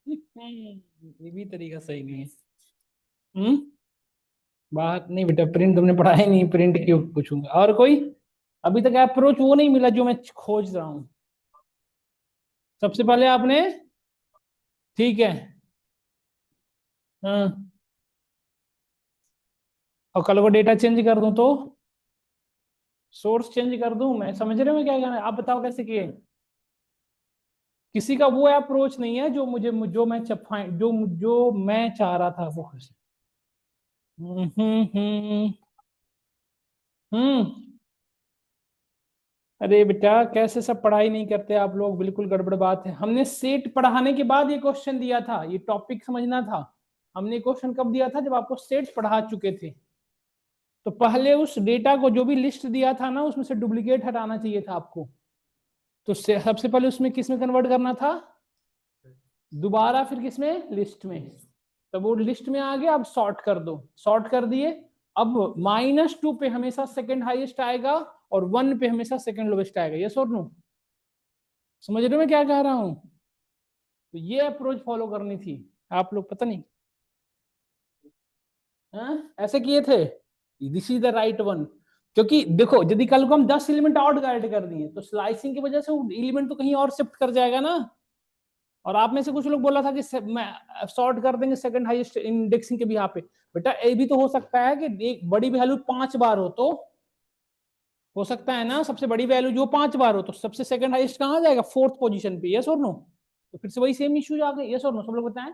ये भी तरीका सही नहीं है। हम्म। बात नहीं बेटा, प्रिंट तुमने पढ़ा ही नहीं, प्रिंट क्यों पूछूंगा। और कोई अभी तक अप्रोच वो नहीं मिला जो मैं खोज रहा हूँ। सबसे पहले आपने, ठीक है, हाँ, और कल को डेटा चेंज कर दूं तो सोर्स चेंज कर दूं, मैं समझ रहे हो मैं क्या कहना है, आप बताओ कैसे किए। किसी का वो अप्रोच नहीं है जो मुझे, जो मैं जो मैं चाह रहा था वो। हम्म। हम्म। अरे बेटा कैसे सब पढ़ाई नहीं करते आप लोग, बिल्कुल गड़बड़ बात है। हमने सेट पढ़ाने के बाद ये क्वेश्चन दिया था, ये टॉपिक समझना था। हमने क्वेश्चन कब दिया था, जब आपको सेट पढ़ा चुके थे। तो पहले उस डेटा को जो भी लिस्ट दिया था ना, उसमें से डुप्लीकेट हटाना चाहिए था आपको। तो सबसे पहले उसमें किस में कन्वर्ट करना था, दोबारा फिर किस में, लिस्ट में। तब वो लिस्ट में आ गया, अब सॉर्ट कर दो, सॉर्ट कर दिए। अब -2 पे हमेशा सेकंड हाईएस्ट आएगा और 1 पे हमेशा सेकंड लोवेस्ट आएगा, यस और नो। समझ रहे हो मैं क्या कह रहा हूं। तो ये अप्रोच फॉलो करनी थी, आप लोग पता नहीं, ऐसे किए थे। This is the right one. क्योंकि देखो यदि कल को हम 10 एलिमेंट और ऐड कर दिए तो स्लाइसिंग की वजह से वो एलिमेंट तो कहीं और शिफ्ट कर जाएगा ना। और आप में से कुछ लोग बोला था कि मैं सॉर्ट कर देंगे सेकंड हाईएस्ट इंडेक्सिंग के भी यहाँ पे। बेटा ये भी तो हो सकता है कि एक बड़ी वैल्यू 5 बार हो सकता है ना, सबसे बड़ी वैल्यू जो 5 बार हो तो सबसे सेकंड हाईएस्ट कहाँ आ जाएगा, फोर्थ पोजीशन पे, यस और नो। तो फिर से वही सेम इश्यू आ गए, यस और नो, सब लोग बताएं।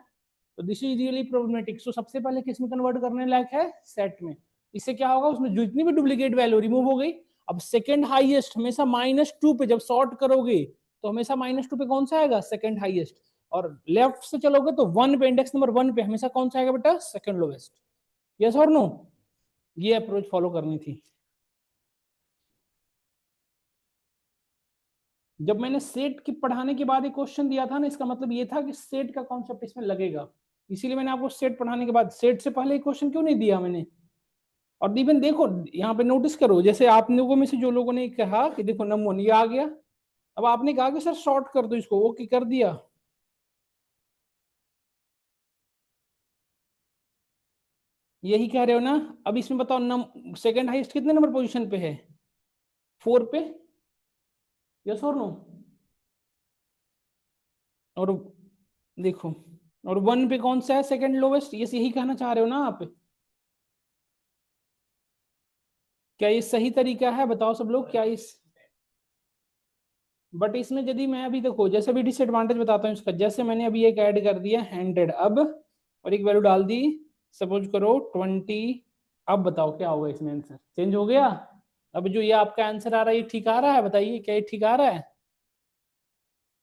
तो दिस इज रियली प्रॉब्लमेटिक। सो सबसे पहले किस में कन्वर्ट करने लायक है, सेट में। इससे क्या होगा, उसमें जितनी भी डुप्लीकेट वैल्यू रिमूव हो गई। अब सेकंड हाईएस्ट हमेशा -2 पे जब सॉर्ट करोगे तो हमेशा -2 पे कौन सा आएगा, सेकंड हाईएस्ट। और लेफ्ट से चलोगे तो 1 पे, इंडेक्स नंबर 1 पे हमेशा कौन सा आएगा बेटा, सेकंड लोवेस्ट, यस और नो। ये अप्रोच फॉलो करनी थी। जब मैंने सेट की पढ़ाने के बाद एक क्वेश्चन दिया था ना, इसका मतलब ये था कि सेट का कॉन्सेप्ट इसमें लगेगा। इसीलिए मैंने आपको सेट पढ़ाने के बाद, सेट से पहले एक क्वेश्चन क्यों नहीं दिया मैंने। और इवन देखो यहाँ पे नोटिस करो, जैसे आप लोगों में से जो लोगों ने कहा कि देखो नमून ये आ गया, अब आपने कहा कि सर शॉर्ट कर दो इसको, ओके कर दिया। यही कह रहे हो ना। अब इसमें बताओ सेकंड हाईएस्ट कितने नंबर पोजीशन पे है, 4 पे, यस और नो। और देखो, और 1 पे कौन सा है सेकंड लोवेस्ट, ये यही कहना चाह रहे हो ना आप। क्या ये सही तरीका है, बताओ सब लोग, क्या इस, बट इसमें यदि मैं अभी देखो, जैसे भी डिसएडवांटेज बताता हूँ इसका, जैसे मैंने अभी एक ऐड कर दिया 100 अब, और एक वैल्यू डाल दी, सपोज करो 20। अब बताओ क्या होगा, इसमें आंसर चेंज हो गया। अब जो ये आपका आंसर आ रहा है ये ठीक आ रहा है, बताइए क्या ये ठीक आ रहा है,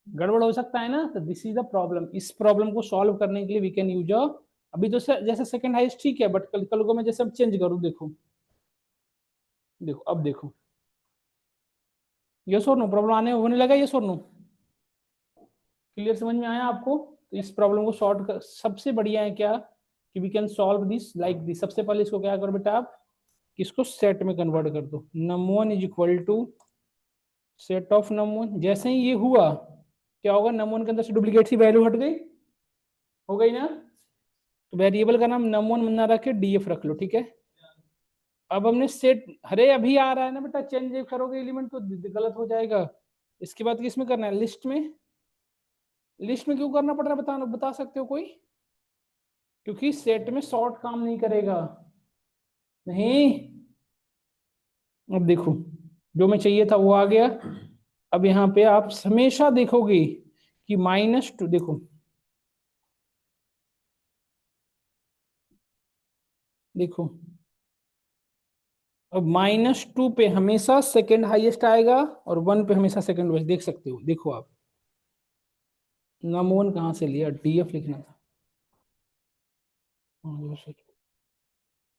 गड़बड़ हो सकता है ना। तो दिस इज द प्रॉब्लम, इस प्रॉब्लम को सॉल्व करने के लिए वी कैन यूज अभी तो जैसे सेकंड हाईएस्ट ठीक है, बट कल को मैं जैसे अब चेंज करूँ, देखो देखो अब देखो, यस और नो, प्रॉब्लम आने होने लगा, यस और नो। क्लियर समझ में आया आपको। तो इस प्रॉब्लम को सॉल्व कर सबसे बढ़िया है क्या, कि we can solve this like this. सबसे पहले इसको क्या करो बेटा आप, इसको सेट में कन्वर्ट कर दो, num1 is equal to set of num1। जैसे ही ये हुआ, क्या होगा, num1 के अंदर से डुप्लीकेट सी वैल्यू हट गई, हो गई ना। तो वेरिएबल का नाम num1 ना रख के df रख लो, ठीक है। अब हमने सेट, अरे अभी आ रहा है ना बेटा, चेंज करोगे एलिमेंट तो गलत हो जाएगा। इसके बाद किस में करना है, लिस्ट में। लिस्ट में क्यों करना पड़ रहा है, बता सकते हो कोई। क्योंकि सेट में सॉर्ट काम नहीं करेगा, नहीं। अब देखो, जो मैं चाहिए था वो आ गया। अब यहाँ पे आप हमेशा देखोगे कि -2, देखो देखो, अब -2 पे हमेशा सेकंड हाईएस्ट आएगा और 1 पे हमेशा सेकंड लोएस्ट, देख सकते हो, देखो आप। नम1 कहाँ से लिया, डीएफ लिखना था।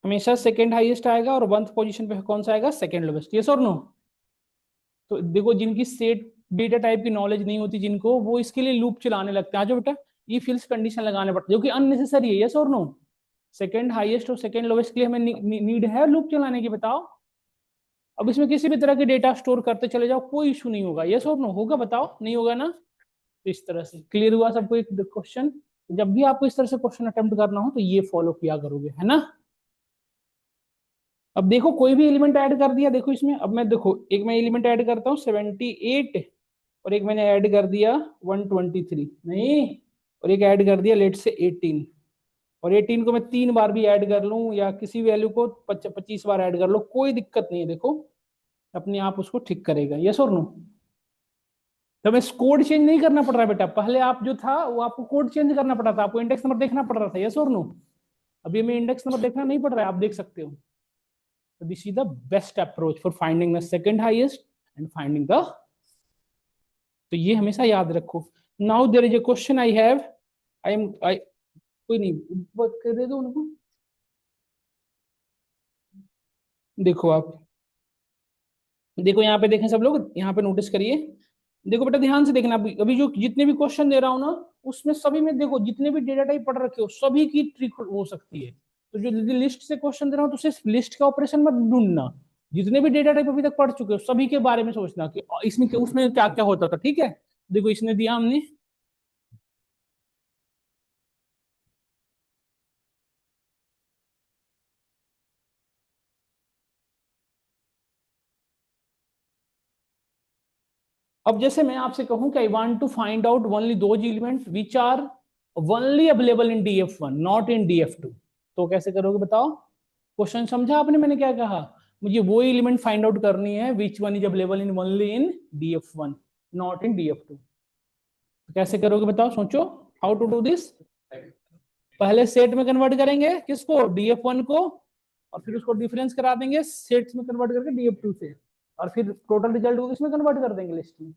हमेशा सेकंड हाईएस्ट आएगा और 1th पोजीशन पे कौन सा आएगा, सेकंड लोएस्ट, यस और नो। तो देखो जिनकी सेट डेटा टाइप की नॉलेज नहीं होती जिनको, वो इसके लिए लूप चलाने लगते हैं, आज बेटा ये फिल्स कंडीशन लगाने पड़ते जो कि अननेसेसरी है, यस और नो। सेकंड हाईएस्ट और सेकंड लोवेस्ट के लिए हमें नीड है लूप चलाने की, बताओ। अब इसमें किसी भी तरह के डेटा स्टोर करते चले जाओ, कोई इशू नहीं होगा, यस और नो, होगा बताओ, नहीं होगा ना। तो इस तरह से क्लियर हुआ सबको एक क्वेश्चन। जब भी आपको इस तरह से क्वेश्चन अटेम्प्ट करना हो तो ये फॉलो किया करोगे, है ना। अब देखो कोई भी एलिमेंट ऐड कर दिया, देखो इसमें, अब मैं देखो एक मैं एलिमेंट ऐड करता हूँ 78 और एक मैंने ऐड कर दिया 123 नहीं, और एक ऐड कर दिया लेट से 18, और 18 को मैं 3 बार भी ऐड कर लूं या किसी वैल्यू को 25 बार ऐड कर लो, कोई दिक्कत नहीं है। देखो अपने आप उसको ठीक करेगा, यस और नो। तो हमें कोड चेंज नहीं करना पड़ रहा है बेटा, पहले आप जो था वो आपको कोड चेंज करना पड़ा था, आपको इंडेक्स नंबर देखना पड़ रहा था, यस और नो। अभी हमें इंडेक्स नंबर देखना नहीं पड़ रहा है, आप देख सकते हो। So this is the best approach for finding the second highest and finding the, तो ये हमेशा याद रखो। Now there is a question I have, I कोई नहीं बात कर दे दो उनको। देखो आप, देखो यहाँ पे देखें सब लोग, यहाँ पे नोटिस करिए। देखो बेटा ध्यान से देखना, अभी जो जितने भी क्वेश्चन दे रहा हूँ ना, उसमें सभी में देखो जितने भी डेटा टाइप पढ़ रखे हो सभी की ट्रिक हो सकती है। तो जो लिस्ट से क्वेश्चन दे रहा हूँ तो सिर्फ लिस्ट का ऑपरेशन मत ढूंढना, जितने भी डेटा टाइप अभी तक पढ़ चुके हो सभी के बारे में सोचना कि इसमें उसमें क्या क्या होता था, ठीक है। देखो इसने दिया हमने, अब जैसे मैं आपसे कहूं कि I want to find out only those element which are only available in DF1 not in DF2, तो कैसे करोगे बताओ। क्वेश्चन समझा आपने मैंने क्या कहा, मुझे वो एलिमेंट फाइंड आउट करनी है विच one is available in only in DF1 not in DF2, तो कैसे करोगे बताओ, सोचो हाउ टू डू दिस। पहले सेट में कन्वर्ट करेंगे किसको, DF1 को, और फिर उसको डिफरेंस करा देंगे सेट्स में कन्वर्ट करके DF2 से, और फिर टोटल रिजल्ट को किसमें कन्वर्ट कर देंगे, लिस्ट में।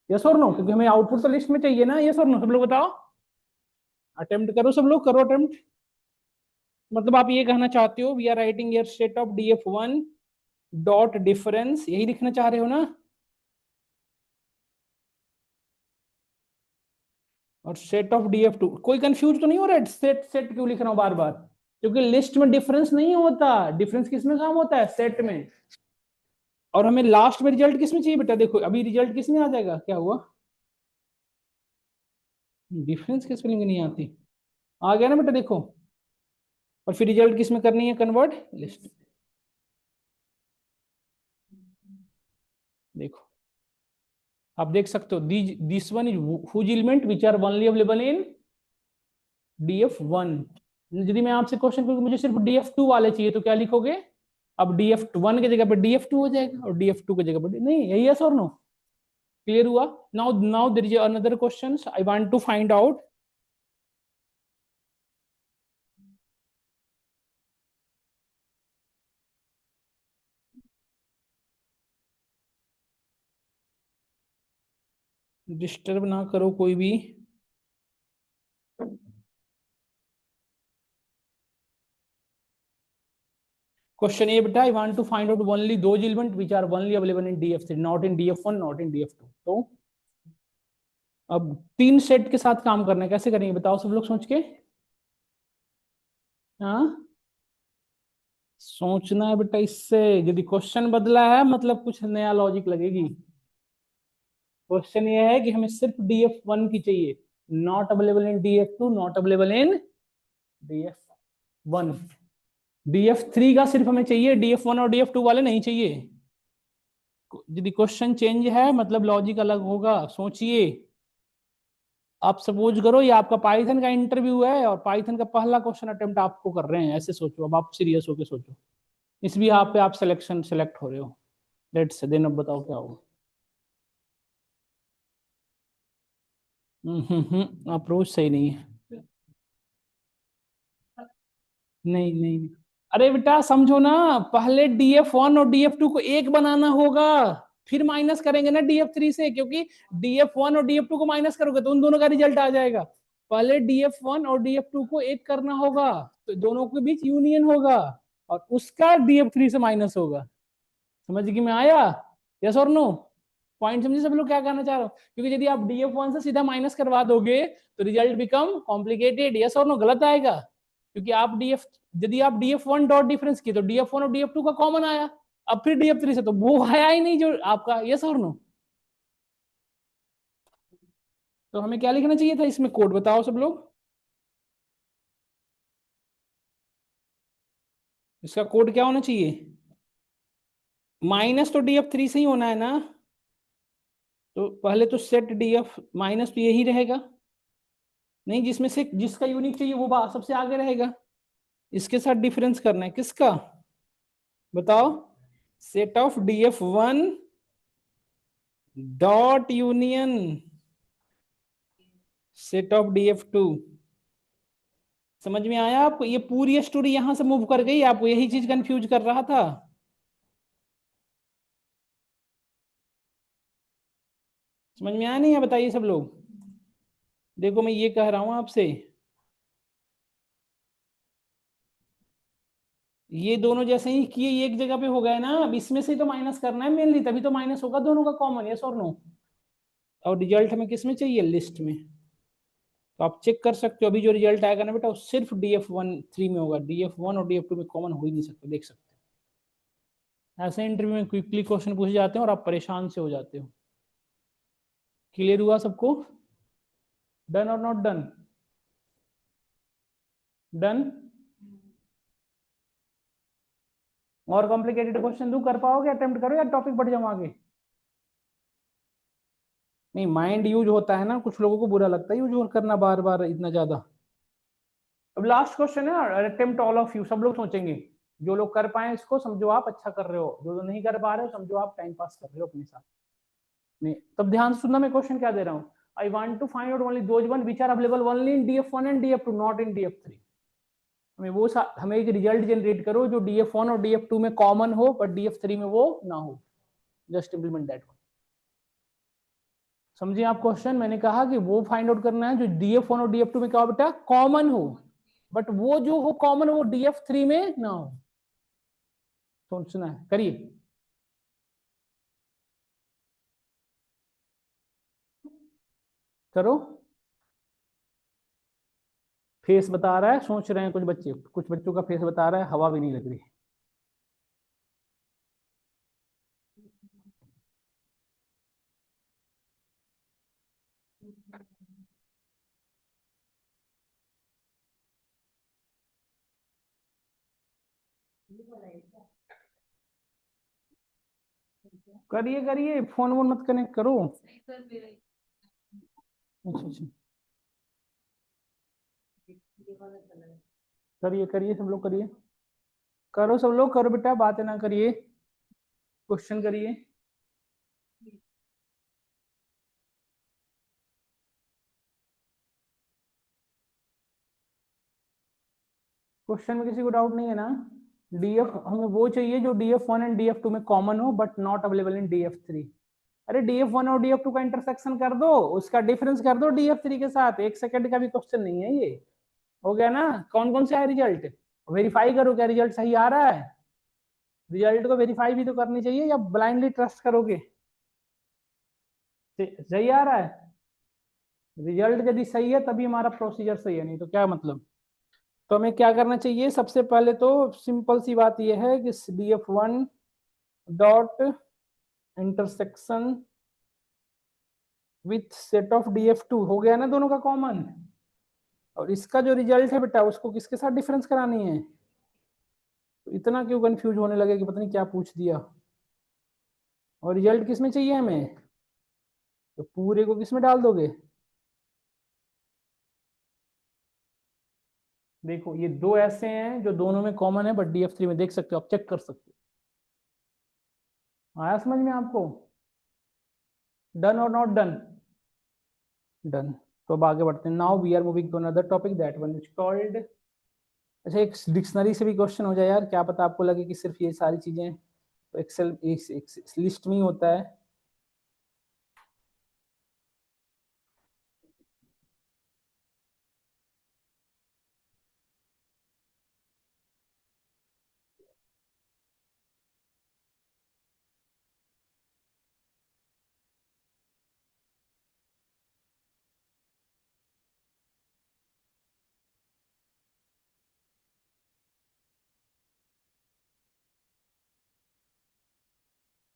यस और नो, क्योंकि हमें आउटपुट तो लिस्ट में चाहिए ना, यस और नो सब लोग बताओ। अटेम्प्ट करो सब लोग, करो अटेम्प्ट। मतलब आप ये कहना चाहते हो we are writing your set of DF1 dot difference, यही लिखना चाह रहे हो ना। और सेट ऑफ DF2, कोई कंफ्यूज तो नहीं हो रहा है सेट सेट क्यों लिख रहा हूं बार बार, क्योंकि लिस्ट में डिफरेंस नहीं होता, डिफरेंस किसमें काम होता है, सेट में। और हमें लास्ट में रिजल्ट किसमें चाहिए बेटा, देखो अभी रिजल्ट किसमें आ जाएगा, क्या हुआ, डिफरेंस की स्पेलिंग नहीं आती, आ गया ना बेटा देखो। और फिर रिजल्ट किसमें करनी है, कन्वर्ट लिस्ट। देखो आप देख सकते हो this one is whose element which are only available in DF1। यदि मैं आपसे क्वेश्चन करूँ मुझे सिर्फ DF2 वाले चाहिए तो क्या लिखोगे, अब DF1 की जगह पर DF2 हो जाएगा और DF2 की जगह पर नहीं, यही यस और नो, क्लियर हुआ। Now there is another question I want to find out, disturb ना करो कोई भी। क्वेश्चन ये बेटा, I want to find out only those element which are only available in DF3 not in DF1 not in DF2। तो अब 3 set के साथ काम करना है, कैसे करेंगे बताओ सब लोग सोच के। हाँ सोचना है बेटा, इससे यदि क्वेश्चन बदला है मतलब कुछ नया लॉजिक लगेगी। क्वेश्चन ये है कि हमें सिर्फ DF1 की चाहिए, not available in DF2 not available in DF1। DF3 का सिर्फ हमें चाहिए, DF1 और DF2 वाले नहीं चाहिए। यदि क्वेश्चन चेंज है मतलब लॉजिक अलग होगा, सोचिए। आप सपोज करो ये आपका पाइथन का इंटरव्यू है और पाइथन का पहला क्वेश्चन अटेम्प्ट आपको कर रहे हैं, ऐसे सोचो, अब आप सीरियस होके सोचो, इस भी आप पे आप सेलेक्ट हो रहे हो, लेट्स देन अब बताओ क्या होगा। अप्रोच सही नहीं है, नहीं नहीं नहीं। अरे बेटा समझो ना, पहले DF1 और DF2 को एक बनाना होगा, फिर माइनस करेंगे ना DF3 से, क्योंकि DF1 और DF2 को माइनस करोगे तो उन दोनों का रिजल्ट आ जाएगा। पहले DF1 और DF2 को एक करना होगा, तो दोनों के बीच यूनियन होगा और उसका DF3 से माइनस होगा। समझ कि मैं आया, यस और नो। पॉइंट समझे सब लोग क्या कहना चाह रहा हूँ, क्योंकि यदि आप DF1 से सीधा माइनस करवा दोगे तो रिजल्ट बिकम कॉम्प्लिकेटेड, यस और नो, गलत आएगा। क्योंकि आप यदि आप DF1 डॉट डिफरेंस की तो DF1 और DF2 का कॉमन आया, अब फिर DF3 से तो वो आया ही नहीं जो आपका, यस और नो। तो हमें क्या लिखना चाहिए था इसमें, कोड बताओ सब लोग। इसका कोड क्या होना चाहिए? माइनस तो DF3 से ही होना है ना, तो पहले तो सेट DF माइनस तो यही रहेगा। नहीं, जिसमें से जिसका यूनिक चाहिए वो सबसे आगे रहेगा। इसके साथ डिफरेंस करना है किसका, बताओ। Set of DF1 dot union set of DF2। समझ में आया आपको? ये पूरी स्टोरी यहां से मूव कर गई, आपको यही चीज कंफ्यूज कर रहा था। समझ में आया नहीं है? बताइए सब लोग। देखो मैं ये कह रहा हूं आपसे, ये दोनों जैसे ही किए ये एक जगह पे हो गए ना, अब इसमें से ही तो माइनस करना है मेनली, तभी तो माइनस होगा दोनों का कॉमन, यस और नो। और रिजल्ट हमें किस में चाहिए, लिस्ट में। तो आप चेक कर सकते हो, अभी जो रिजल्ट आएगा ना बेटा वो सिर्फ DF1 3 में होगा, DF1 और DF2 में कॉमन हो ही नहीं सकता, देख सकते हो। ऐसे इंटरव्यू में क्विकली क्वेश्चन पूछे जाते हैं और आप परेशान से हो जाते हो। क्लियर हुआ सबको? डन और नॉट डन? डन। और कॉम्प्लिकेटेड क्वेश्चन दूं, कर पाओगे? अटेम्प्ट करो या टॉपिक बढ़ जाऊं आगे? नहीं, माइंड यूज होता है ना, कुछ लोगों को बुरा लगता है यूज करना बार बार इतना ज्यादा। अब लास्ट क्वेश्चन है, अटेम्प्ट ऑल ऑफ यू, सब लोग सोचेंगे। जो लोग कर पाए इसको समझो आप अच्छा कर रहे हो, जो लोग नहीं कर पा रहे हो समझो आप टाइम पास कर रहे हो अपने साथ में। तब ध्यान से सुनना, मैं क्वेश्चन क्या दे रहा हूँ। I want to find out only those one which are available only in DF1 and DF2, not in DF3। हमें एक रिजल्ट जनरेट करो जो DF1 और DF2 में कॉमन हो बट DF3 में वो ना हो। Just implement that one. समझिए आप क्वेश्चन, मैंने कहा कि वो फाइंड आउट करना है जो DF1 और DF2 में क्या हो बेटा, कॉमन हो, बट वो जो हो कॉमन वो DF3 में ना हो। सोचना है, करिए। करो। फेस बता रहा है, सोच रहे हैं कुछ बच्चे, कुछ बच्चों का फेस बता रहा है हवा भी नहीं लग रही। करिए करिए, फोन वोन मत कनेक्ट करो। अच्छा अच्छा, करिए करिए सब लोग करिए। करो सब लोग, करो बेटा, बातें ना करिए, क्वेश्चन करिए। क्वेश्चन में किसी को डाउट नहीं है ना? DF हमें वो चाहिए जो DF1 एंड DF2 में कॉमन हो but not available in DF3। अरे DF1 और DF2 का इंटरसेक्शन कर दो, उसका डिफरेंस कर दो DF3 के साथ, एक सेकंड का भी क्वेश्चन नहीं है ये। हो गया ना? कौन कौन से है रिजल्ट, वेरीफाई करो क्या रिजल्ट सही आ रहा है। रिजल्ट को वेरीफाई भी तो करनी चाहिए, या ब्लाइंडली ट्रस्ट करोगे? सही आ रहा है रिजल्ट, यदि सही है तभी हमारा प्रोसीजर सही है, नहीं तो क्या मतलब। तो हमें क्या करना चाहिए, सबसे पहले तो सिंपल सी बात यह है कि DF1 dot intersection with set of DF2 हो गया ना दोनों का कॉमन। और इसका जो रिजल्ट है बेटा उसको किसके साथ डिफरेंस करानी है। तो इतना क्यों कंफ्यूज होने लगे कि पता नहीं क्या पूछ दिया। और रिजल्ट किस में चाहिए हमें, तो पूरे को किस में डाल दोगे। देखो ये दो ऐसे हैं जो दोनों में कॉमन है बट DF3 में, देख सकते हो आप, चेक कर सकते हो। आया समझ में आपको? डन और नॉट डन? डन। तो अब आगे बढ़ते हैं। Now we are moving to another topic that one is called. अच्छा, एक डिक्शनरी से भी क्वेश्चन हो जाए यार, क्या पता आपको लगे कि सिर्फ ये सारी चीजें तो एक्सेल एक लिस्ट में ही होता है।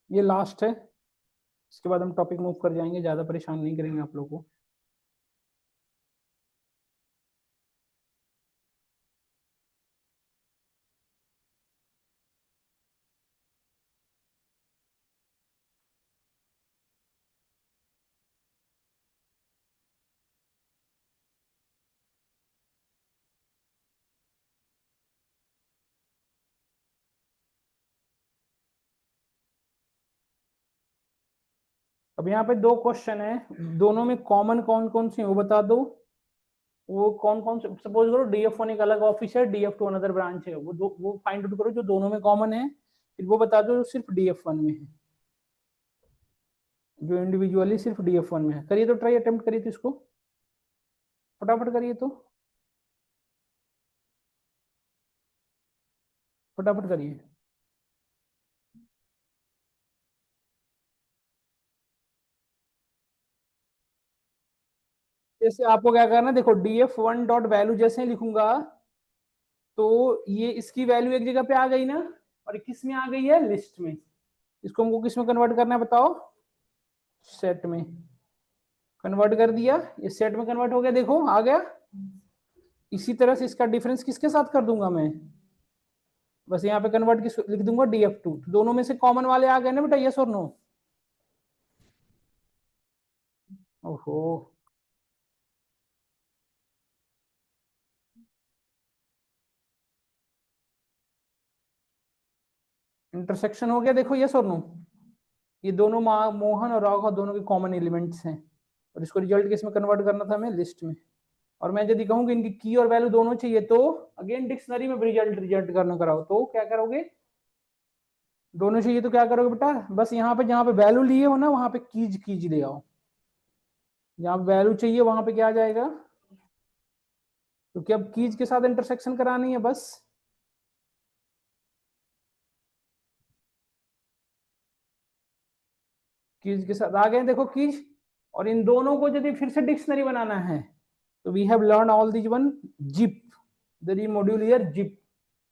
ये लास्ट है, इसके बाद हम टॉपिक मूव कर जाएंगे, ज्यादा परेशान नहीं करेंगे आप लोगों को। अब यहाँ पे दो क्वेश्चन है, दोनों में कॉमन कौन कौन से हैं वो बता दो। वो कौन कौन से, सपोज करो DF1 एक अलग ऑफिस है, DF2 अनदर ब्रांच है, वो फाइंड आउट करो जो दोनों में कॉमन है, फिर वो बता दो जो सिर्फ DF1 में है, जो इंडिविजुअली सिर्फ DF1 में है। करिए तो ट्राई, अटेम्प्ट करिए तो इसको, फटाफट करिए तो, फटाफट करिए। जैसे आपको क्या करना है, देखो DF1 डॉट वैल्यू जैसे ही लिखूंगा तो ये इसकी वैल्यू एक जगह पे आ गई ना, और किस में आ गई है, लिस्ट में। इसको हमको किस में कन्वर्ट करना है बताओ, सेट में कन्वर्ट कर दिया, ये सेट में कन्वर्ट हो गया, देखो आ गया। इसी तरह से इसका डिफरेंस किसके साथ कर दूंगा मैं, बस यहाँ पे कन्वर्ट किस लिख दूंगा, DF2। तो दोनों में से कॉमन वाले आ गए ना बेटा, यस और नो। ओहो, इंटरसेक्शन हो गया, देखो यस और नो। ये दोनों मोहन और राघव दोनों के कॉमन एलिमेंट्स हैं, और इसको रिजल्ट किस में कन्वर्ट करना था हमें, लिस्ट में। और मैं यदि कहूँ कि इनकी की और वैल्यू दोनों चाहिए तो अगेन डिक्शनरी में रिजल्ट रिजल्ट करना कराओ, तो क्या करोगे, दोनों चाहिए तो क्या करोगे बेटा, बस यहाँ पे जहाँ पे वैल्यू लिए हो ना वहां पे कीज कीज ले आओ, जहाँ पे वैल्यू चाहिए वहां पे क्या आ जाएगा, क्योंकि अब कीज के साथ इंटरसेक्शन करानी है बस। कीज के साथ आ गए, देखो कीज। और इन दोनों को यदि फिर से डिक्शनरी बनाना है तो we have learn all this one, zip, the module here zip.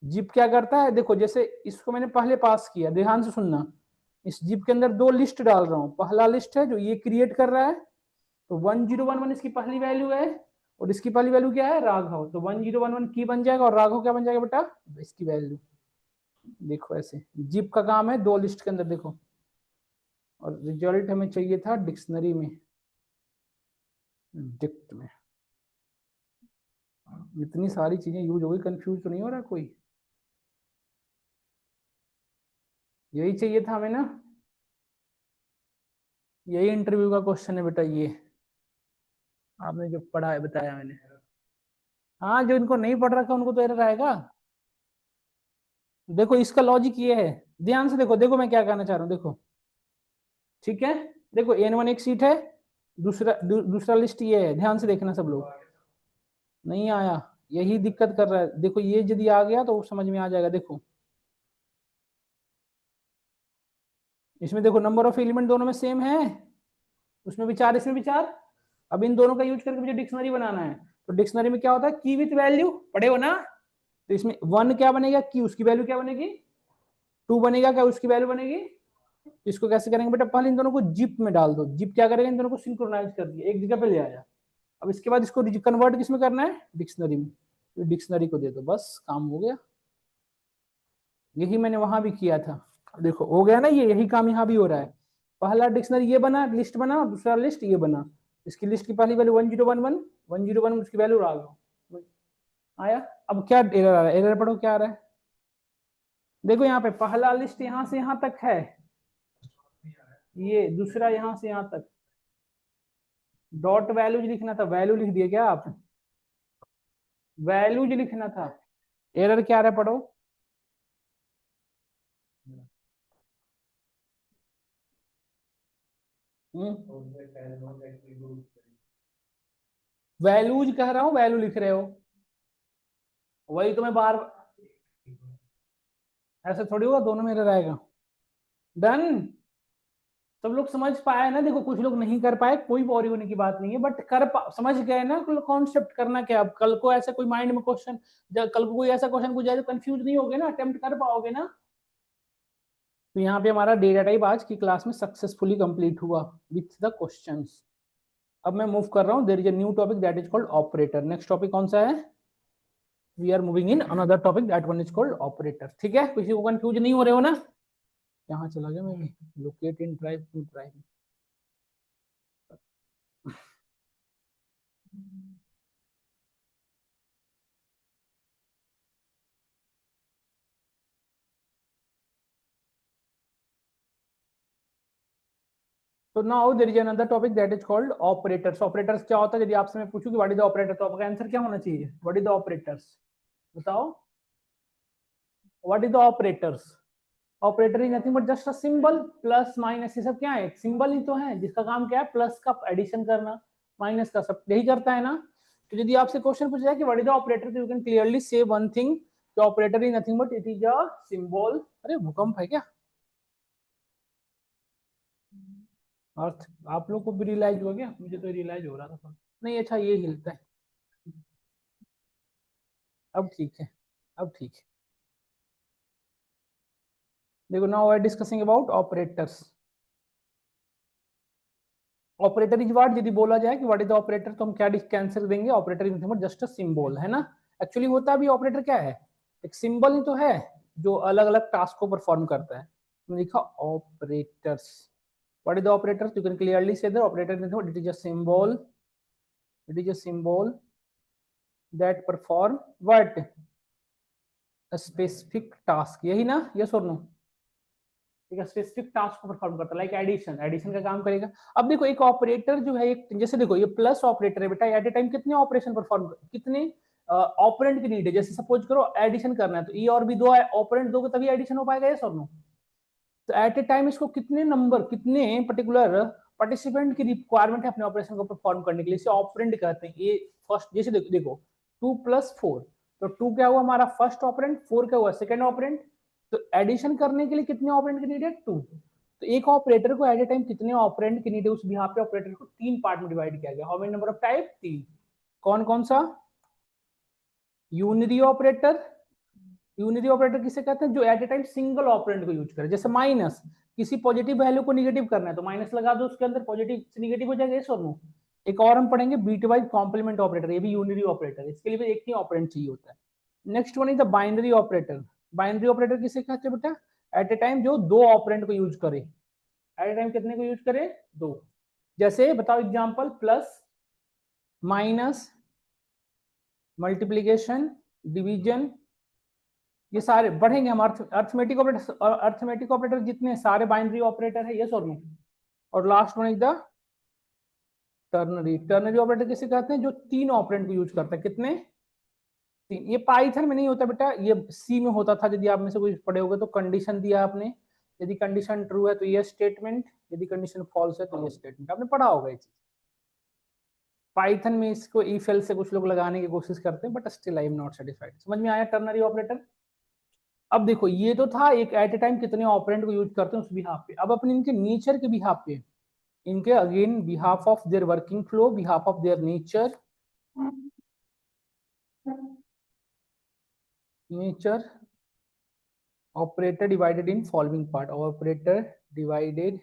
Zip क्या करता है, देखो जैसे इसको मैंने पहले पास किया, ध्यान से सुनना। इस जिप के अंदर दो लिस्ट डाल रहा हूं, पहला लिस्ट है जो ये क्रिएट कर रहा है, तो 1011 इसकी पहली वैल्यू है, और इसकी पहली वैल्यू क्या है, राघव। तो 1011 की बन जाएगा, और राघव क्या बन जाएगा बेटा, इसकी वैल्यू। देखो ऐसे जिप का काम है दो लिस्ट के अंदर, देखो। और रिजल्ट हमें चाहिए था डिक्शनरी में, डिक्ट में। इतनी सारी चीजें यूज हो गई, कंफ्यूज तो नहीं हो रहा कोई, यही चाहिए था हमें ना, यही इंटरव्यू का क्वेश्चन है बेटा ये, आपने जो पढ़ा है बताया मैंने। हाँ, जो इनको नहीं पढ़ रखा उनको तो एरर आएगा। देखो इसका लॉजिक ये है, ध्यान से देखो, देखो मैं क्या कहना चाह रहा हूँ, देखो ठीक है। देखो N1 एक सीट है, दूसरा लिस्ट ये है, ध्यान से देखना सब लोग। नहीं आया, यही दिक्कत कर रहा है, देखो ये यदि आ गया तो समझ में आ जाएगा, देखो इसमें देखो नंबर ऑफ एलिमेंट दोनों में सेम है, उसमें भी चार इसमें भी चार। अब इन दोनों का यूज करके मुझे डिक्शनरी बनाना है, तो डिक्शनरी में क्या होता है, की विथ वैल्यू, पढ़े हो ना। तो इसमें 1 क्या बनेगा, की उसकी वैल्यू क्या बनेगी, 2 बनेगा क्या उसकी वैल्यू बनेगी। इसको कैसे करेंगे बेटा, पहले इन दोनों को जिप में डाल दो, जिप क्या करेगा, इन दोनों को सिंक्रोनाइज कर दिया, एक जगह पे ले आया। अब इसके बाद इसको कन्वर्ट किस में करना है, डिक्शनरी में, तो डिक्शनरी को दे दो, बस काम हो गया। यही मैंने वहां भी किया था, देखो हो गया ना, ये यही काम यहाँ भी हो रहा है। पहला डिक्शनरी ये बना, लिस्ट बना, और दूसरा लिस्ट ये बना। इसकी लिस्ट की पहली वैल्यू 1011, 1011 उसकी वैल्यू आ गया, आया। अब क्या एरर आ रहा है, एरर पढ़ो क्या आ रहा है, देखो यहाँ पे पहला लिस्ट यहाँ से यहाँ तक है, ये दूसरा यहाँ से यहाँ तक। डॉट वैल्यूज लिखना था, वैल्यू लिख दिया क्या आप, वैल्यूज लिखना था। एरर क्या आ रहा है पढ़ो, वैल्यूज कह रहा हूँ, वैल्यू लिख रहे हो, वही तो मैं बार, ऐसे थोड़ी होगा, दोनों में एरर आएगा। डन, सब लोग समझ पाए ना, देखो कुछ लोग नहीं कर पाए, कोई वॉरी होने की बात नहीं है, बट समझ गए ना कॉन्सेप्ट करना क्या। अब कल को ऐसा कोई माइंड में क्वेश्चन, जब कल को कोई ऐसा क्वेश्चन पूछ जाए तो कंफ्यूज नहीं होगे ना, अटेम्प्ट कर पाओगे ना। तो यहाँ पे हमारा डेटा टाइप आज की क्लास में सक्सेसफुली कंप्लीट हुआ विथ द क्वेश्चंस। अब मैं मूव कर रहा हूँ, there is a new topic that is called operator. Next topic कौन सा है, we are moving in another topic that one is called operator. ठीक है, किसी को कंफ्यूज नहीं हो रहे हो ना। यहाँ चला गया मैं, locate in drive to drive. तो now there is another topic that is called operators. Operators क्या होता है? यदि आपसे मैं पूछूं कि व्हाट इज द ऑपरेटर, तो आपका आंसर क्या होना चाहिए? What is the operators? बताओ, what is the operators? Operator is nothing but just a symbol, plus minus, ये सब क्या है? सिंबल ही तो है जिसका काम क्या है? प्लस का एडिशन करना, माइनस का, सब यही करता है ना। तो यदि आपसे क्वेश्चन पूछा जाए कि व्हाट इज द ऑपरेटर, तो यू कैन क्लियरली से one thing, the operator is nothing but it is a symbol. अरे भूकंप है क्या? अर्थ, आप लोग को भी रियलाइज हो गया? मुझे तो रियलाइज हो रहा था। नहीं, अच्छा ये हिलता है। अब ठीक है, अब ठीक है। देखो, now I discussing about operators. Operator is what, यदि बोला जाए कि व्हाट इज द ऑपरेटर, तो हम क्या आंसर देंगे? Operator is nothing but just a symbol, है ना। एक्चुअली होता भी ऑपरेटर क्या है? एक सिंबल ही तो है जो अलग अलग टास्क को परफॉर्म करता है। हमने लिखा operators. What is the operators? You can clearly see the operator is nothing but it is a symbol, it is a symbol that perform what, a specific task, यही ना? यस और no? एक specific task को perform करता है, like addition, addition का काम करेगा। अब देखो, एक ऑपरेटर जो है, एक जैसे देखो ये प्लस ऑपरेटर है बेटा, एट ए टाइम कितने ऑपरेशन परफॉर्म, कितने ऑपरेंड की नीड है? जैसे सपोज करो एडिशन करना है, तो ई और भी दो ऑपरेंड दोगे तभी एडिशन हो पाएगा, यस और नो? तो एट ए टाइम इसको कितने नंबर, कितने पर्टिकुलर पार्टिसिपेंट की रिक्वायरमेंट है अपने ऑपरेशन को परफॉर्म करने के लिए? इसे ऑपरेंड कहते हैं। ये फर्स्ट, जैसे देखो 2 + 4, तो 2 क्या हुआ हमारा फर्स्ट ऑपरेंड, 4 क्या हुआ सेकंड ऑपरेंड। तो एडिशन करने के लिए कितने ऑपरेंड की नीड है? 2। तो एक ऑपरेटर को एट ए टाइम कितने ऑपरेंड की नीड है? उस बिहाफ पे ऑपरेटर को 3 पार्ट में डिवाइड किया गया। How many number of type? 3। कौन कौन सा? Unary operator. यूनिरी ऑपरेटर किसे कहते हैं? जो at a time single operand को यूज करे। जैसे माइनस, किसी पॉजिटिव वैल्यू को निगेटिव करना है तो माइनस लगा दो, उसके अंदर पॉजिटिव से निगेटिव हो जाएगा, यस और नो? एक और हम पढ़ेंगे बीट वाइज कॉम्प्लीमेंट ऑपरेटर, ये भी यूनिरी ऑपरेटर, इसके लिए भी एक ही ऑपरेंड चाहिए होता है। Next one is the binary operator. Binary operator किसे कहते हैं बेटा? एट ए टाइम जो दो ऑपरेंड को यूज करे। एट ए टाइम कितने को यूज करे? 2। जैसे बताओ example, plus, minus, multiplication, division, ये सारे बढ़ेंगे हम। अर्थमेटिक ऑपरेटर, अर्थमेटिक ऑपरेटर जितने सारे बाइनरी ऑपरेटर है, यस और नो? और last one is the ternary. Ternary operator किसे कहते हैं? जो 3 ऑपरेंड को यूज करता है। कितने? 3। ये पाइथन में नहीं होता बेटा, ये सी में होता था। यदि आप में से कोई पढ़े होगे तो कंडीशन दिया आपने, यदि कंडीशन ट्रू है तो ये स्टेटमेंट, यदि कंडीशन फॉल्स है तो ये स्टेटमेंट, आपने पढ़ा होगा ये चीज। पाइथन में इसको इफ एल्स से कुछ लोग लगाने की कोशिश करते हैं, but still I am not satisfied. समझ में आया टर्नरी ऑपरेटर? अब देखो, ये तो था एक एट ए टाइम कितने ऑपरेंड को यूज करते हैं उस बिहाफ पे। अब अपने इनके नेचर के बिहाफ पे, इनके again behalf of their working flow, behalf of their nature, nature, operator divided in following part, operator divided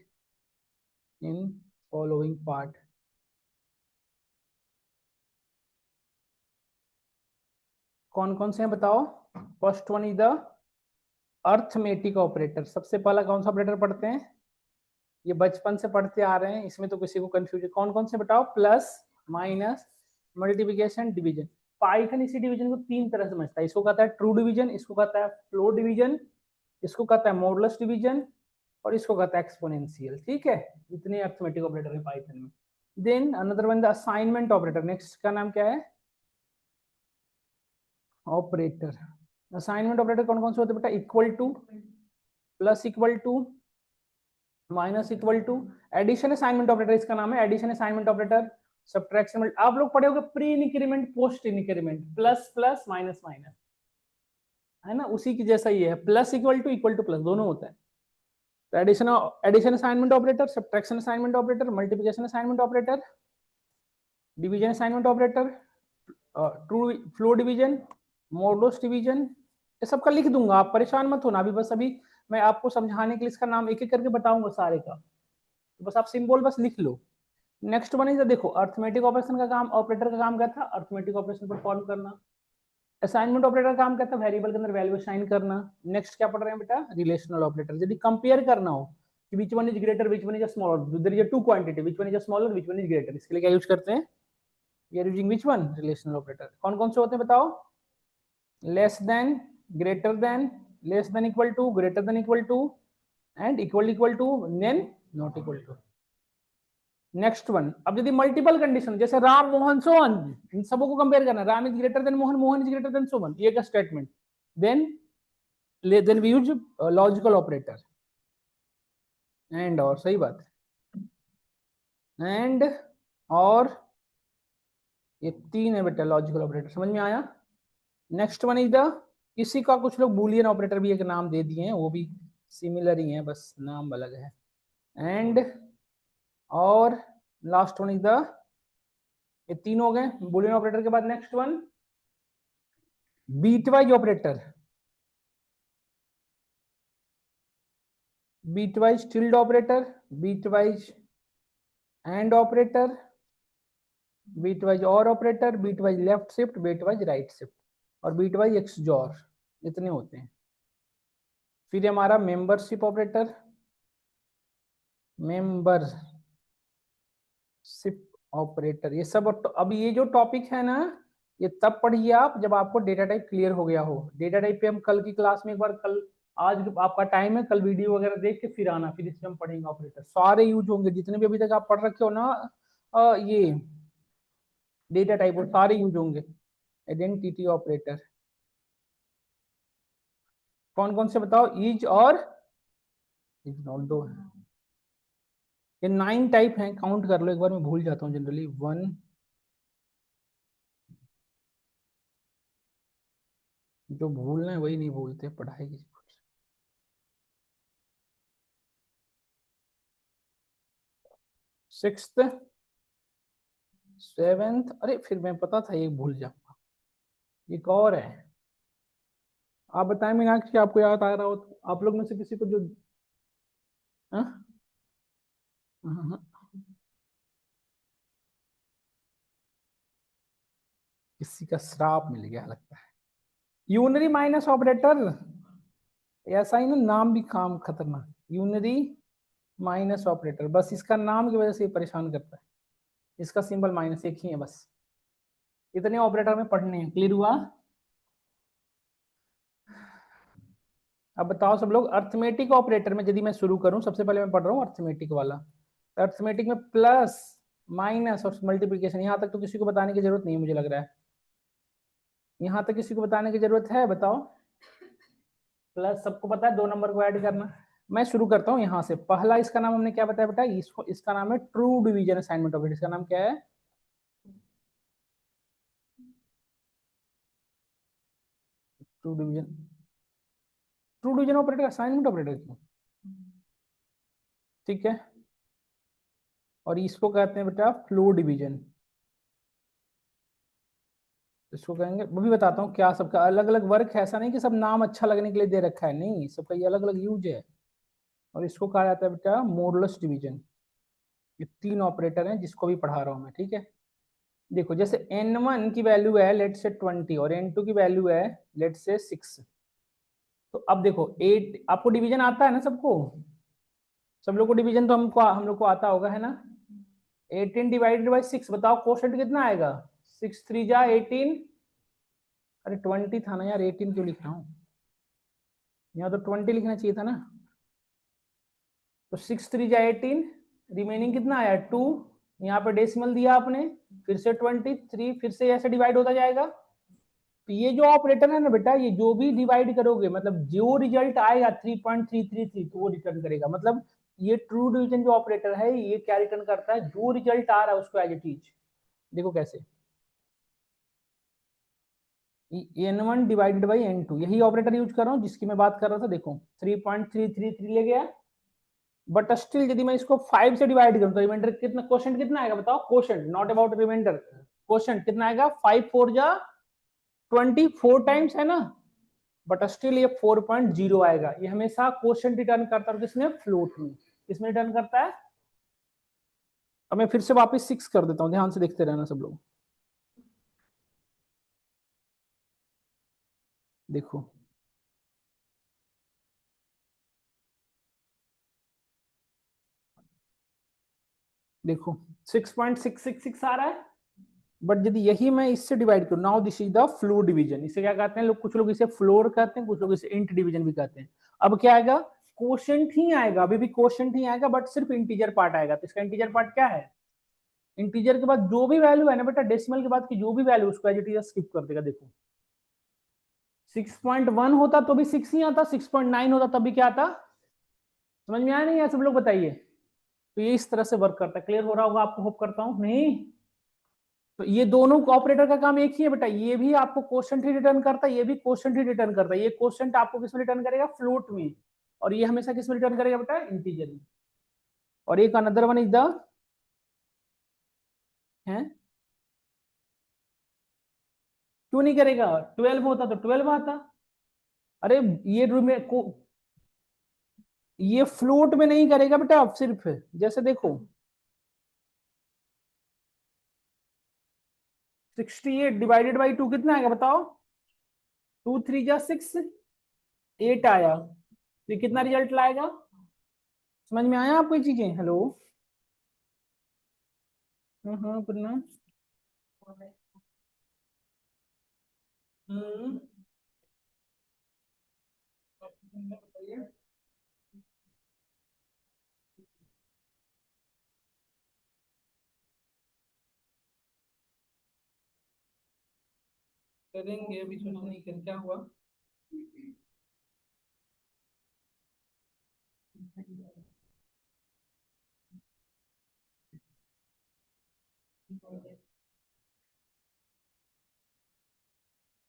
in following part. कौन कौन से हैं बताओ? First one is the arithmetic operator. सबसे पहला कौन सा ऑपरेटर पढ़ते हैं? ये बचपन से पढ़ते आ रहे हैं, इसमें तो किसी को कंफ्यूजन। कौन कौन से बताओ? Plus, minus, multiplication, division. Python इसी डिवीजन को 3 तरह समझता है। इसको कहता है ट्रू डिवीजन, इसको कहता है फ्लोट डिवीजन, इसको कहता है मॉडुलस डिवीजन, और इसको कहता है एक्सपोनेंशियल। ठीक है, इतने अर्थमेटिक ऑपरेटर है पाइथन में। Then another one the assignment operator. Next का नाम क्या है? ऑपरेटर। असाइनमेंट ऑपरेटर कौन कौन से होते हैं बेटा? Equal to, plus equal to, minus equal to. Addition assignment operator इसका नाम है, एडिशन असाइनमेंट ऑपरेटर। सब्ट्रैक्शन, आप लोग पढ़े होंगे pre increment, post increment, plus plus, minus minus, है ना? उसी की जैसा ही है, प्लस इक्वल टू प्लस, दोनों होता है। तो addition, addition assignment operator, subtraction assignment operator, multiplication assignment operator, division assignment operator, true floor division, modulus division, ये सबका लिख दूंगा, आप परेशान मत होना। अभी बस अभी मैं आपको समझाने के लिए इसका नाम एक एक करके बताऊंगा सारे का, तो बस आप सिंबल बस लिख लो। नेक्स्ट वन इज देखो, अर्थमेटिक ऑपरेशन का काम, ऑपरेटर का काम क्या था? अर्थमेटिक ऑपरेशन परफॉर्म करना। असाइनमेंट ऑपरेटर का काम क्या था? वेरिएबल के अंदर वैल्यू असाइन करना। नेक्स्ट क्या पढ़ रहे हैं बेटा? Relational operator. यदि कंपेयर करना हो कि which one is greater, which one is smaller, there is two quantity, which one is smaller, which one is greater, इसके लिए क्या यूज करते हैं? We are using which one? Relational operator. कौन कौन से होते हैं बताओ? Less than, greater than, less than equal to, greater than equal to, and equal to, then not equal to. Next one, अब यदि मल्टीपल कंडीशन जैसे राम मोहन सोहन, इन सबों को कंपेयर करना, Ram is greater than Mohan, Mohan is greater than Sohan, ये का statement, then we use logical operator and और, सही बात है, एंड और, ये तीन है बेटा लॉजिकल ऑपरेटर, समझ में आया। नेक्स्ट वन इज द, किसी का कुछ लोग बूलियन ऑपरेटर भी एक नाम दे दिए हैं, वो भी सिमिलर ही है, बस नाम अलग है, एंड और लास्ट वन इज द, ये तीन हो गए बूलियन ऑपरेटर के बाद। Next one bitwise operator, bitwise tilde operator, bitwise and operator, bitwise or operator, bitwise left shift, bitwise right shift और बीटवाइज एक्सजॉर, इतने होते हैं। फिर हमारा मेंबरशिप ऑपरेटर, मेंबरशिप ऑपरेटर, ये सब। अब ये जो टॉपिक है ना, ये तब पढ़िए आप जब आपको डेटा टाइप क्लियर हो गया हो। डेटा टाइप पे हम कल की क्लास में एक बार, कल आज आपका टाइम है, कल वीडियो वगैरह देख के फिर आना, फिर इसमें हम पढ़ेंगे ऑपरेटर, सारे यूज होंगे जितने भी अभी तक आप पढ़ रखे हो ना, ये डेटा टाइप वो सारे यूज होंगे। आइडेंटिटी ऑपरेटर कौन कौन से बताओ, इज और इज नॉट, दो है। ये 9 टाइप हैं, काउंट कर लो एक बार, मैं भूल जाता हूँ जनरली। 1, जो भूलना है वही नहीं भूलते पढ़ाई की। 6th 7th, अरे फिर मैं पता था ये भूल जाऊंगा, एक और है। आप बताएं मीनाक्षी, आपको याद आ रहा हो तो, आप लोग में से किसी को जो, हाँ? हाँ, किसी का श्राप मिल गया लगता है। यूनरी माइनस ऑपरेटर, ऐसा ही ना, नाम भी काम खतरनाक, यूनरी माइनस ऑपरेटर, बस इसका नाम की वजह से परेशान करता है। इसका सिंबल माइनस एक ही है बस। इतने ऑपरेटर में पढ़ने हैं, क्लियर हुआ। अब बताओ सब लोग, अर्थमेटिक ऑपरेटर में यदि मैं शुरू करूं, सबसे पहले मैं पढ़ रहा हूं अर्थमेटिक वाला। अर्थमेटिक में प्लस माइनस और मल्टीप्लिकेशन, यहां तक तो किसी को बताने की जरूरत नहीं है मुझे लग रहा है, यहां तक किसी को बताने की जरूरत है, बताओ। प्लस सबको पता है, 2 नंबर को ऐड करना। मैं शुरू करता हूं यहां से। पहला इसका नाम हमने क्या बताया बेटा, इसको, इसका नाम है ट्रू डिवीजन असाइनमेंट ऑपरेटर। इसका नाम क्या है, true division, true division operator assignment operator क्यों, ठीक है। और इसको कहते हैं बेटा फ्लो डिवीजन, इसको कहेंगे, वो भी बताता हूँ क्या, सबका अलग अलग वर्क है, ऐसा नहीं कि सब नाम अच्छा लगने के लिए दे रखा है, नहीं, सबका ये अलग अलग यूज है। और इसको कहा जाता है बेटा मॉडुलस डिवीजन। ये 3 ऑपरेटर हैं जिसको भी पढ़ा रहा हूं मैं, ठीक है। देखो जैसे n1 की वैल्यू है लेट से 20 और n2 की वैल्यू है लेट से 6, तो अब देखो 8, आपको डिवीजन आता है ना सबको, सब लोग को डिवीजन तो हम लोग को आता होगा, है ना। 18 डिवाइडेड बाई 6, बताओ कोशेंट कितना आएगा, 6 3 जा 18, अरे 20 था ना यार, 18 क्यों लिख रहा हूँ, यहाँ तो 20 लिखना चाहिए था ना। तो 6 3 जा 18, रिमेनिंग कितना आया 2, यहाँ पे डेसिमल दिया आपने, फिर से 23, फिर से ऐसे डिवाइड होता जाएगा। तो ये जो ऑपरेटर है ना बेटा, ये जो भी डिवाइड करोगे, मतलब जो रिजल्ट आएगा 3.333 तो वो रिटर्न करेगा। मतलब ये ट्रू डिवीजन जो ऑपरेटर है, ये क्या रिटर्न करता है, जो रिजल्ट आ रहा है उसको एज इट इज। देखो कैसे, n1 डिवाइडेड बाई n2, यही ऑपरेटर यूज कर रहा हूँ जिसकी मैं बात कर रहा था। देखो 3.333 ले गया, बट स्टिल यदि मैं इसको 5 से डिवाइड करूं तो रिमाइंडर कितना, क्वोशंट कितना आएगा बताओ, quotient not about reminder, quotient कितना आएगा, 5 4 जा 24 टाइम्स है ना, बट स्टिल ये 4.0 आएगा। ये हमेशा क्वोशंट रिटर्न करता है, किसमें, फ्लोट में, किसमें रिटर्न करता है। अब मैं फिर से वापस 6 कर देता हूं, ध्यान से देखते रहना सब लोग। देखो देखो 6.666 आ रहा है, बट यदि यही मैं इससे डिवाइड करूं, now this is the floor division. इसे क्या कहते हैं लोग, कुछ लोग इसे फ्लोर कहते हैं, कुछ लोग इसे इंट डिवीजन भी कहते हैं। अब क्या आएगा, क्वोशंट ही आएगा, अभी भी क्वोशंट ही आएगा, बट सिर्फ इंटीजर पार्ट आएगा। तो इसका इंटीजर पार्ट क्या है, इंटीजर के बाद जो भी वैल्यू है ना बेटा, डेसिमल के बाद की जो भी वैल्यू, उसको एज इट इज स्किप कर देगा। देखो 6.1 होता तो भी 6 ही आता, 6.9 होता तब भी क्या आता। समझ में आया नहीं है सब लोग, बताइए। तो ये इस तरह से वर्क करता है। क्लियर हो रहा होगा आपको, होप करता हूं। नहीं तो ये दोनों ऑपरेटर का काम एक ही है बेटा, ये भी आपको क्वोशंट ही रिटर्न करता है, ये भी क्वोशंट ही रिटर्न करता है। ये क्वोशंट आपको किस में रिटर्न करेगा, फ्लोट में, और ये हमेशा किस में रिटर्न करेगा बेटा, इंटीजर में। और एक अनदर वन इज द है, क्यों नहीं करेगा, 12 होता तो 12 आता। अरे ये ये फ्लोट में नहीं करेगा बेटा, अब सिर्फ जैसे देखो 68 डिवाइडेड बाई 2 कितना आएगा बताओ, 2 3 जा 6, 8 आया। तो ये कितना रिजल्ट लाएगा, समझ में आया आपको ये चीजें। हेलो, हाँ पुन्ना, हम्म, करेंगे अभी, सोच नहीं कर क्या हुआ।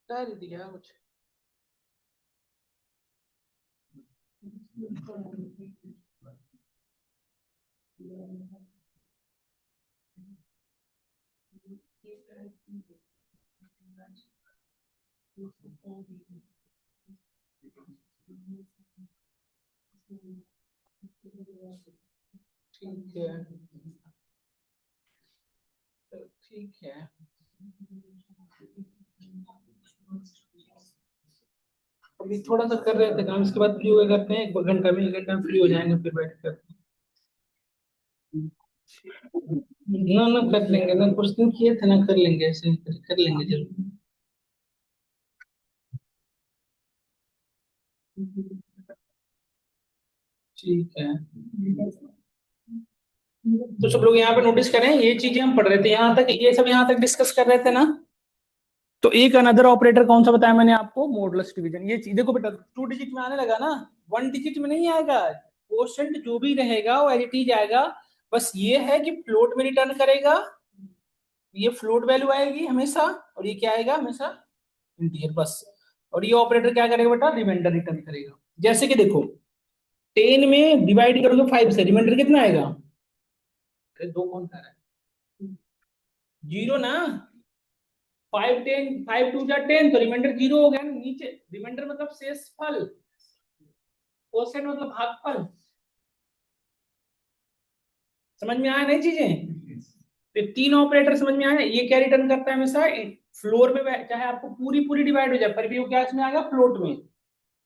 कर दिया कुछ, ठीक है, ठीक है। अभी थोड़ा सा कर रहे थे काम, इसके बाद फ्री हो गए, करते हैं 1 घंटा में, 1 घंटा में फ्री हो जाएंगे, फिर बैठ कर ना ना कर लेंगे ना, कुछ दिन किए थे ना, कर लेंगे ऐसे, कर लेंगे जरूर। ठीक है, तो सब लोग यहाँ पे नोटिस करें, ये चीजें हम पढ़ रहे थे यहाँ तक, ये सब यहाँ तक डिस्कस कर रहे थे ना। तो एक अनदर ऑपरेटर कौन सा बताया मैंने आपको, मॉडुलस डिवीजन। ये चीज देखो बेटा, 2 डिजिट में आने लगा ना, 1 डिजिट में नहीं आएगा। क्वोशंट जो भी रहेगा वो एज इट इज आएगा। बस ये है कि फ्लोट में रिटर्न करेगा, ये फ्लोट वैल्यू आएगी हमेशा, और ये क्या आएगा हमेशा, इंटीजर बस। और ये ऑपरेटर क्या करेगा बेटा, रिमाइंडर रिटर्न करेगा। जैसे कि देखो 10 में डिवाइड करोगे 5 से, रिमाइंडर कितना आएगा, अरे दो कौन कर रहा है, जीरो ना। 5 2 जा 10, तो रिमाइंडर जीरो हो गया ना नीचे। रिमाइंडर मतलब शेष फल, कोसेंट मतलब भागफल। समझ में आया नहीं चीजें। तो 3 ऑपरेटर समझ में आया। ये क्या रिटर्न करता है हमेशा, फ्लोर में चाहे आपको पूरी पूरी डिवाइड हो जाए, पर भी वो क्या इसमें आएगा, फ्लोट में।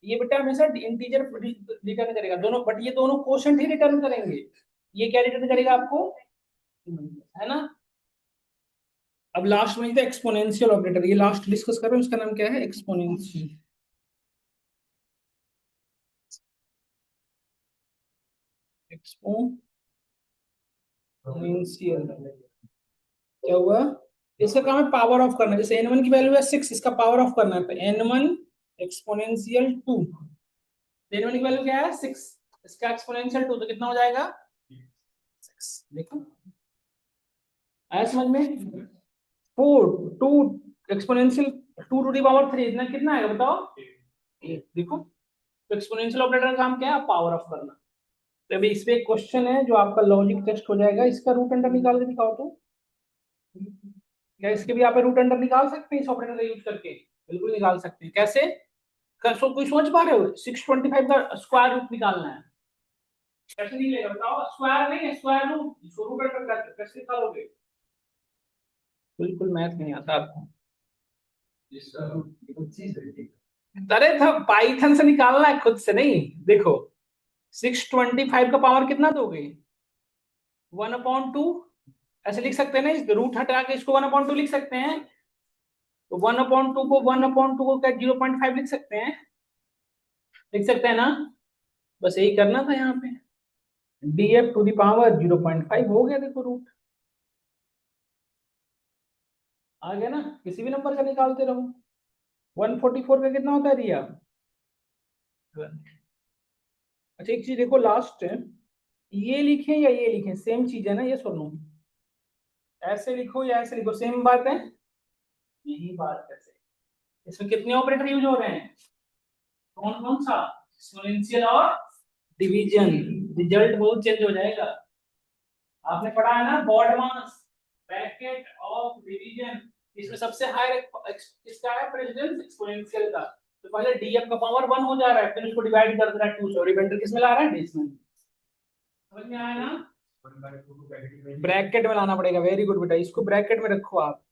ये बेटा हमेशा इंटीजर रिटर्न करेगा दोनों, बट ये दोनों क्वोशंट ही रिटर्न करेंगे। ये क्या रिटर्न करेगा आपको, है ना। अब लास्ट में एक्सपोनेंशियल ऑपरेटर, ये लास्ट डिस्कस कर रहे हैं, उसका नाम क्या है, एक्सपोनेंशियल। एक्सपोनेंशियल क्या हुआ, इसका काम है पावर ऑफ करना। जैसे n1 की वैल्यू है 6, इसका पावर ऑफ करना है, तो n1 एक्सपोनेंशियल 2। n1 की वैल्यू क्या है 6, इसका एक्सपोनेंशियल 2, तो कितना हो जाएगा 6। देखो आया समझ में, 4 2 एक्सपोनेंशियल 2 टू द पावर 3, इतना कितना आएगा बताओ, 8। देखो तो एक्सपोनेंशियल ऑपरेटर का काम क्या है, पावर ऑफ करना। तो अभी इसमें एक क्वेश्चन है जो आपका लॉजिक टेस्ट हो जाएगा, इसका रूट अंडर निकाल के दिखाओ तो। क्या इसके भी आप रूट अंडर निकाल सकते हैं इस ऑपरेटर का यूज करके, बिल्कुल निकाल सकते हैं। कैसे, कोई सोच पा रहे हो, 625 का स्क्वायर रूट निकालना है, कैसे निकलेगा बताओ, स्क्वायर नहीं है, स्क्वायर रूट, इसको रूट अंडर कैसे निकालोगे, बिल्कुल मैथ नहीं आता आपको। अरे था पाइथन से निकालना है, खुद से नहीं। देखो 625 का पावर कितना दोगे, 1/2, ऐसे लिख सकते हैं ना, इस रूट हटा के इसको 1/2 लिख सकते हैं। तो 1/2 को क्या 0.5 लिख सकते हैं, लिख सकते हैं ना। बस यही करना था यहाँ पे, df टू द पावर 0.5 हो गया, देखो रूट। आ गया ना, किसी भी नंबर का निकालते रहो। 144 का कितना होता है रिया? अच्छा एक चीज देखो लास्ट, ये लिखें या ये लिखें, सेम चीज है ना, ये सुनो, ऐसे लिखो या ऐसे लिखो, सेम बात है, यही बात है। इसमें कितने ऑपरेटर यूज हो रहे हैं, कौन कौन सा, एक्सपोनेंशियल और डिवीजन। रिजल्ट बहुत चेंज हो जाएगा। आपने पढ़ा है ना बॉडमास, ब्रैकेट ऑफ डिवीजन, इसमें सबसे हाई किसका है, प्रेसिडेंस एक्सपोनेंशियल का। तो पहले डीएफ का पावर 1 हो जा रहा है, फिर उसको डिवाइड कर दे रहा है 2 से, रिमाइंडर किसमें ला रहा है, डेसिमल। समझ में आया ना, ब्रैकेट में लाना पड़ेगा, वेरी गुड बेटा, इसको ब्रैकेट में रखो आप।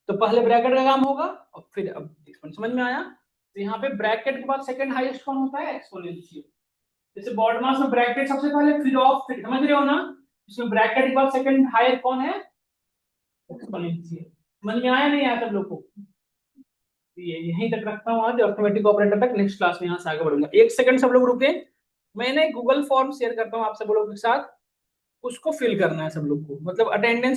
तो पहले ब्रैकेट का काम होगा और फिर अब समझ में आया। तो यहाँ पे ब्रैकेट के बाद सेकंड हाईएस्ट कौन होता है, एक्सपोनेंशियल। जैसे बॉड मास में ब्रैकेट सबसे पहले फिर ऑफ, फिर समझ रहे हो ना, इसमें ब्रैकेट के बाद सेकंड हायर कौन है, एक्सपोनेंशियल। समझ में आया नहीं आया सब लोग को? ये यहीं तक रखता हूँ आज, अर्थमेटिक ऑपरेटर तक, नेक्स्ट क्लास में यहाँ से आगे बढ़ूंगा। एक सेकंड सब लोग रुके, मैंने गूगल फॉर्म शेयर करता हूँ आप सब लोगों के साथ, उसको फिल करना है सब लोग को, मतलब अटेंडेंस